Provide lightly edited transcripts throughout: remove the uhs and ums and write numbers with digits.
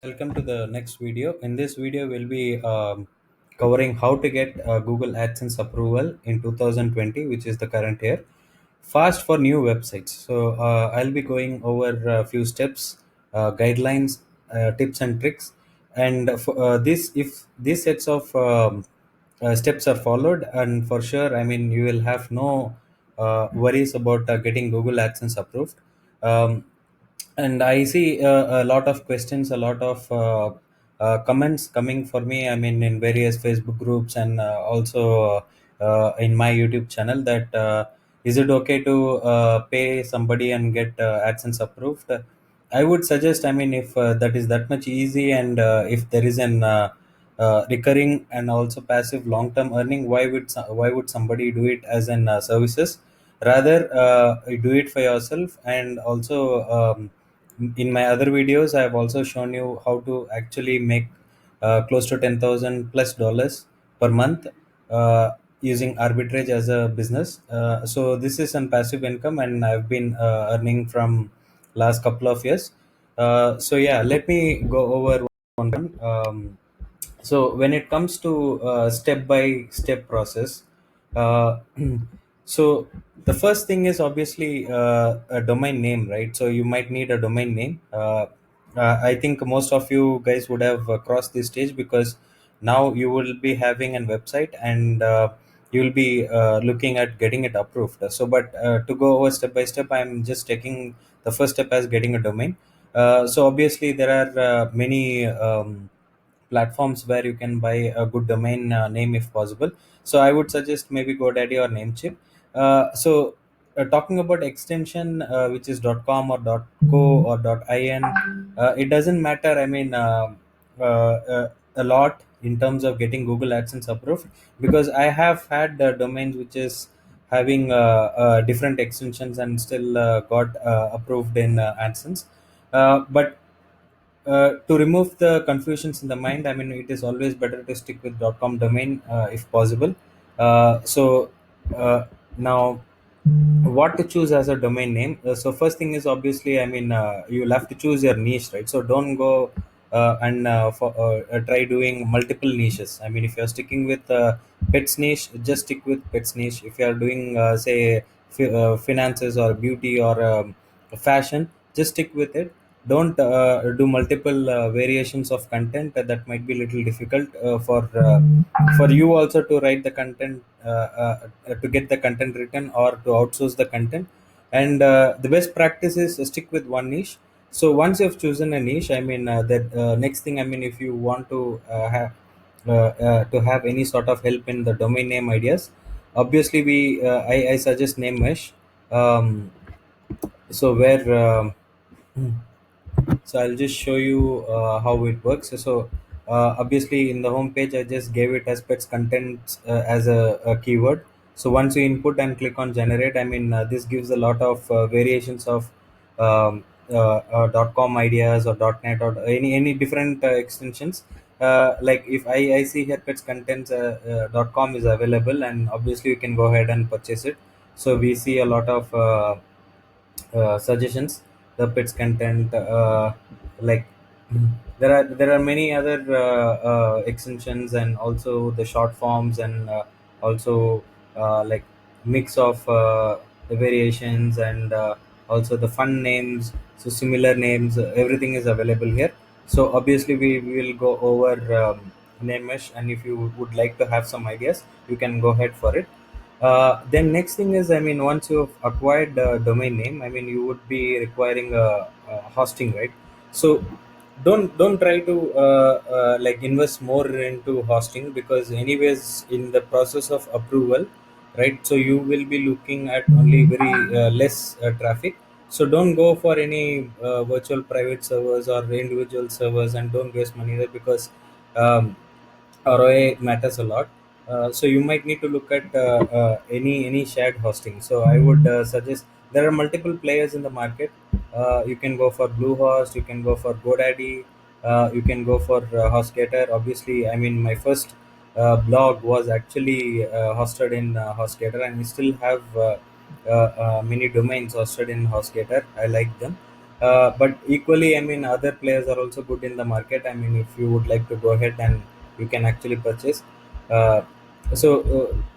Welcome to the next video. In this video, we'll be covering how to get Google AdSense approval in 2020, which is the current year, fast for new websites. So I'll be going over a few steps, guidelines, tips and tricks, and if these sets of steps are followed, and for sure, I mean, you will have no worries about getting Google AdSense approved. Um, and I see a lot of questions, a lot of comments coming for me. I mean, in various Facebook groups and also in my YouTube channel, that is it okay to pay somebody and get AdSense approved? I would suggest, I mean, if that is that much easy, and if there is an recurring and also passive long-term earning, why would somebody do it as an services? Rather, do it for yourself. And also, in my other videos, I have also shown you how to actually make close to 10,000 plus dollars per month using arbitrage as a business. So this is an passive income, and I've been earning from last couple of years. So yeah, let me go over one. So when it comes to step by step process, uh, so the first thing is obviously a domain name, right? So you might need a domain name. I think most of you guys would have crossed this stage, because now you will be having a website, and you will be looking at getting it approved. So but to go over step by step, I'm just taking the first step as getting a domain. So obviously there are many platforms where you can buy a good domain name if possible. So I would suggest maybe Godaddy or Namecheap. Talking about extension, which is .com or .co or .in, it doesn't matter. I mean, a lot in terms of getting Google AdSense approved, because I have had domains which is having different extensions and still got approved in AdSense. But to remove the confusions in the mind, I mean, it is always better to stick with .com domain if possible. So now, what to choose as a domain name? So first thing is obviously, I mean, you'll have to choose your niche, right? So don't go and try doing multiple niches. I mean, if you're sticking with pets niche, just stick with pets niche. If you're doing say finances or beauty or fashion, just stick with it. Don't do multiple variations of content. That might be a little difficult for you also to write the content, to get the content written, or to outsource the content. And the best practice is stick with one niche. So once you've chosen a niche, I mean, that next thing, I mean, if you want to have any sort of help in the domain name ideas, obviously I suggest name mesh. um, so where So I'll just show you how it works. So obviously in the home page, I just gave it as pets content as a keyword. So once you input and click on generate, I mean, this gives a lot of variations of .com ideas or .net or any different extensions. Like if I see here pets contents, .com is available, and obviously you can go ahead and purchase it. So we see a lot of suggestions, the pets content, like there are many other extensions, and also the short forms, and also like mix of the variations, and also the fun names, so similar names, everything is available here. So obviously we will go over name mesh, and if you would like to have some ideas, you can go ahead for it. Then next thing is, I mean, once you've acquired the domain name, I mean, you would be requiring a hosting, right? So don't try to like invest more into hosting, because anyways in the process of approval, right? So you will be looking at only very less traffic. So don't go for any virtual private servers or individual servers, and don't waste money there, because um, ROI matters a lot. So you might need to look at any shared hosting. So I would suggest, there are multiple players in the market. You can go for Bluehost, you can go for GoDaddy, you can go for Hostgator. Obviously, I mean, my first blog was actually hosted in Hostgator, and we still have many domains hosted in Hostgator. I like them. But equally, I mean, other players are also good in the market. I mean, if you would like to go ahead and you can actually purchase. Uh,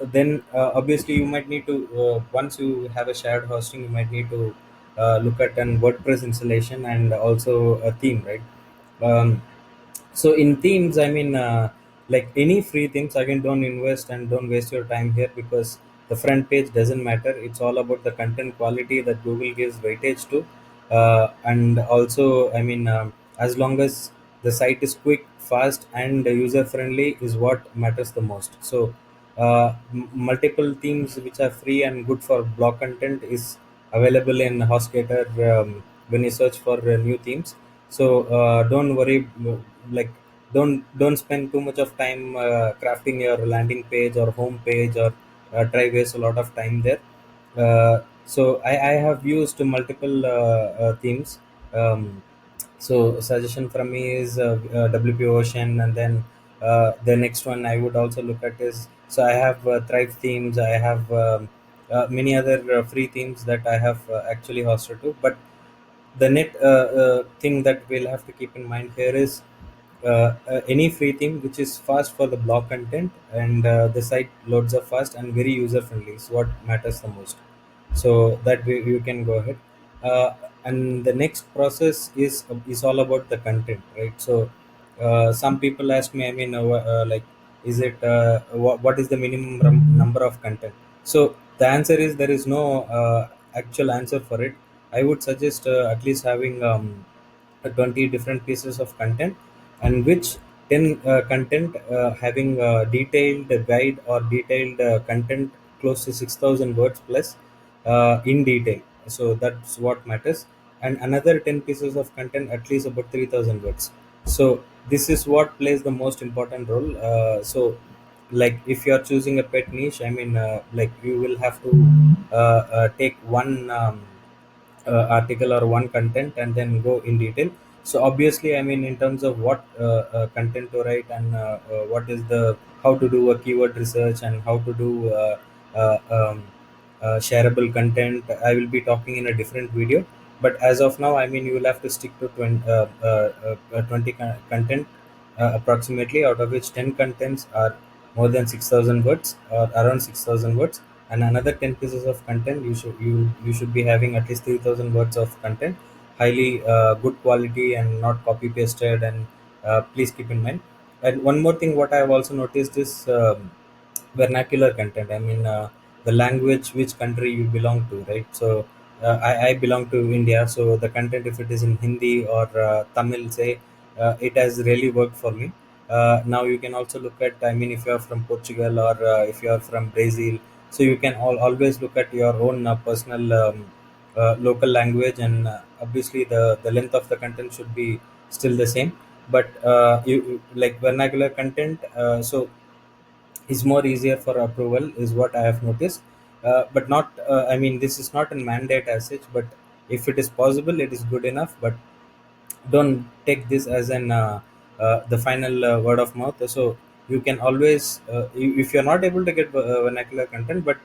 then obviously you might need to, once you have a shared hosting, you might need to look at an WordPress installation and also a theme, right? Um, so in themes, I mean, like any free themes, again, don't invest and don't waste your time here, because the front page doesn't matter. It's all about the content quality that Google gives weightage to. And also, I mean, as long as the site is quick, fast, and user friendly is what matters the most. So multiple themes which are free and good for blog content is available in Hostgator, when you search for new themes. So don't worry, like, don't spend too much of time crafting your landing page or home page, or try waste a lot of time there. So I have used multiple themes. So suggestion from me is WP Ocean, and then the next one I would also look at is, so I have Thrive themes. I have many other free themes that I have actually hosted to. But the net thing that we'll have to keep in mind here is any free theme which is fast for the blog content, and the site loads up fast and very user friendly is what matters the most. So that way you can go ahead. And the next process is all about the content, right? So some people ask me, I mean, like, is it what is the minimum number of content? So the answer is, there is no actual answer for it. I would suggest at least having 20 different pieces of content, and which 10 content having a detailed guide or detailed content close to 6,000 words plus in detail. So that's what matters. And another 10 pieces of content at least about 3,000 words. So this is what plays the most important role. So like, if you are choosing a pet niche, I mean, like, you will have to take one article or one content and then go in detail. So obviously, I mean, in terms of what content to write, and what is the, how to do a keyword research, and how to do shareable content, I will be talking in a different video. But as of now, I mean, you will have to stick to 20 content, approximately, out of which 10 contents are more than 6,000 words, or around 6,000 words, and another 10 pieces of content, you should be having at least 3,000 words of content, highly good quality and not copy pasted. And please keep in mind. And one more thing, what I have also noticed is vernacular content. I mean, the language which country you belong to, right? So I belong to India, so the content, if it is in Hindi or Tamil, say, it has really worked for me. Now you can also look at, I mean, if you are from Portugal, or if you are from Brazil, so you can always look at your own personal local language. And obviously the length of the content should be still the same. But like vernacular content, so is more easier for approval, is what I have noticed. But not, I mean, this is not a mandate as such, but if it is possible, it is good enough. But don't take this as an the final word of mouth. So you can always, if you're not able to get vernacular content, but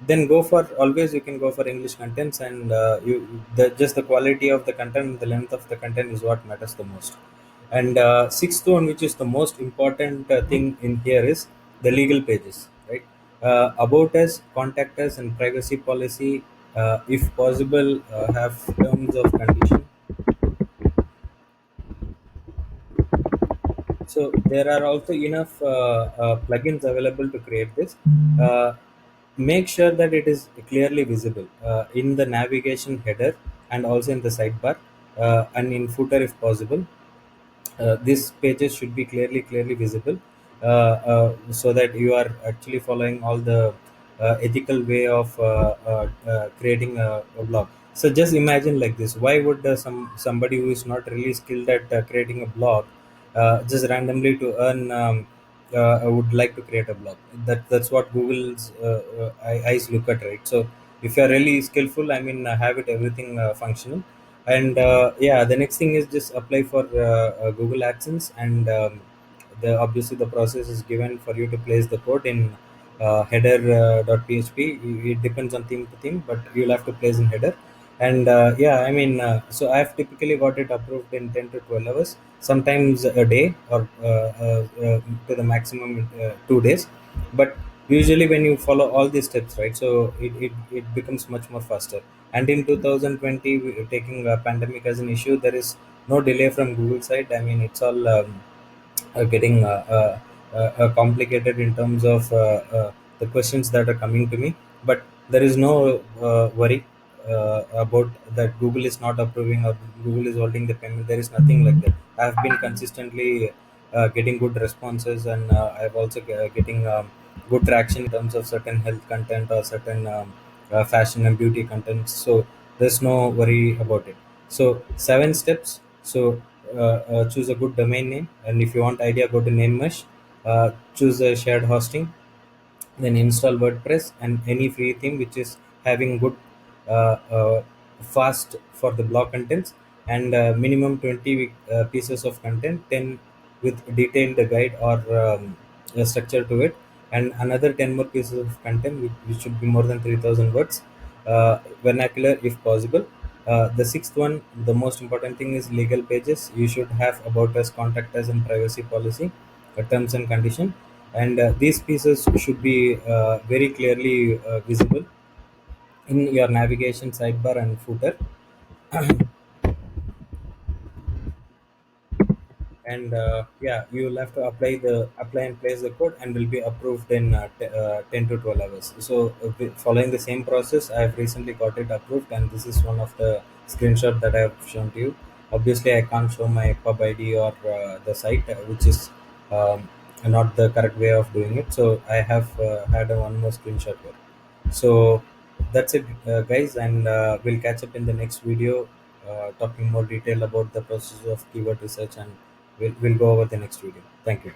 then go for, always you can go for English contents. And the just the quality of the content, the length of the content is what matters the most. And sixth one, which is the most important thing in here, is the legal pages, right? About us, contact us, and privacy policy, if possible, have terms of condition. So there are also enough plugins available to create this. Uh, Make sure that it is clearly visible in the navigation header, and also in the sidebar, and in footer if possible. These pages should be clearly visible, so that you are actually following all the ethical way of creating a blog. So just imagine like this: why would somebody who is not really skilled at creating a blog, just randomly to earn, would like to create a blog? That's what Google's eyes look at, right? So if you are really skillful, I mean, have it everything functional. And yeah, the next thing is just apply for Google AdSense. And the obviously the process is given for you to place the code in header .php. It depends on theme to theme, but you'll have to place in header. And yeah, I mean, so I've typically got it approved in 10 to 12 hours, sometimes a day, or to the maximum 2 days. But usually when you follow all these steps, right, so it becomes much more faster. And in 2020, taking a pandemic as an issue, there is no delay from Google side. I mean, it's all getting complicated in terms of the questions that are coming to me. But there is no worry about that Google is not approving or Google is holding the payment. There is nothing like that. I have been consistently getting good responses, and I've also getting good traction in terms of certain health content or certain fashion and beauty content. So there's no worry about it. So 7 steps. So choose a good domain name, and if you want idea, go to Namemesh. Choose a shared hosting, then install WordPress and any free theme which is having good fast for the blog contents, and minimum 20 pieces of content, 10 with detailed guide or a structure to it, and another 10 more pieces of content which should be more than 3000 words, vernacular if possible. The sixth one, the most important thing, is legal pages. You should have about us, contact us, and privacy policy, terms and condition. And these pieces should be very clearly visible in your navigation sidebar and footer. And yeah, you will have to apply and place the code, and will be approved in 10 to 12 hours. So following the same process, I have recently got it approved, and this is one of the screenshot that I have shown to you. Obviously I can't show my pub id or the site, which is um, not the correct way of doing it, so I have had a one more screenshot here. So that's it, guys, and we'll catch up in the next video, talking more detail about the process of keyword research, and we'll go over the next video. Thank you.